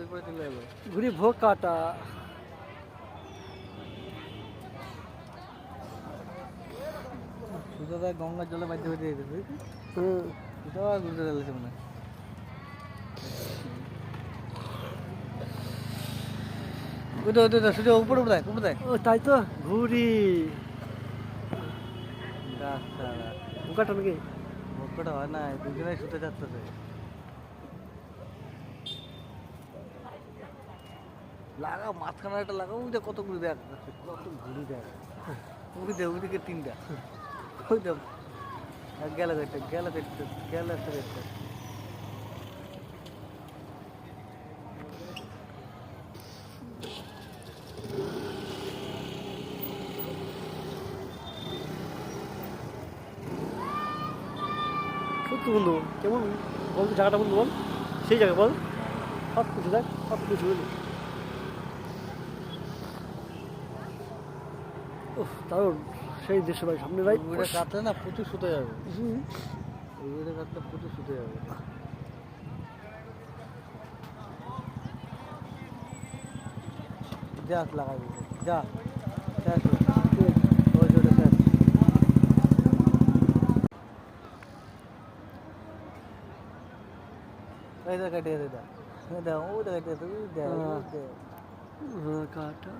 ওই করে দিলে হলো। ঘুরি ভোগ কাটা সুজাতা গঙ্গার জলে বাধ্য হয়ে দিয়েছে বুঝলি? হুম সুজাও আর ঘুরতে গেলেছে মনে হয়। ওই তো সুজা উপরে দেখ উপরে দেখ। ও তাই তো ঘুরি ভোগ কাটা নাকি ভোক্কটা হয় না, দুজনেই শুতে যাচ্ছে। লাগাও মাঝখানে একটা লাগাও, ওই দেখ কত ঘুরি দেখ, কত ঘুরি দেখ। ওই দেখ ওইদিকে তিনটা, ওই দেখ গেল দেখতে গেল দেখতে গেল একটা দেখতে। সত্যি বন্ধু কেমন বল তো জায়গাটা বন্ধু বল সেই জায়গা বল সব কিছু দেখ সব কিছু বুঝলি ওহ দারুণ সেই দৃশ্য ভাই সামনে ভাই ওইটা কাটলে না প্রচুর শুতে যাবে, হুম ওইটা কাটলে প্রচুর শুতে যাবে। যা লাগাবি যা শেষ ওই জোরে শেষ। এই দেখ কাটিয়ে দে, দেখ ও দেখ কাটিয়ে কাটা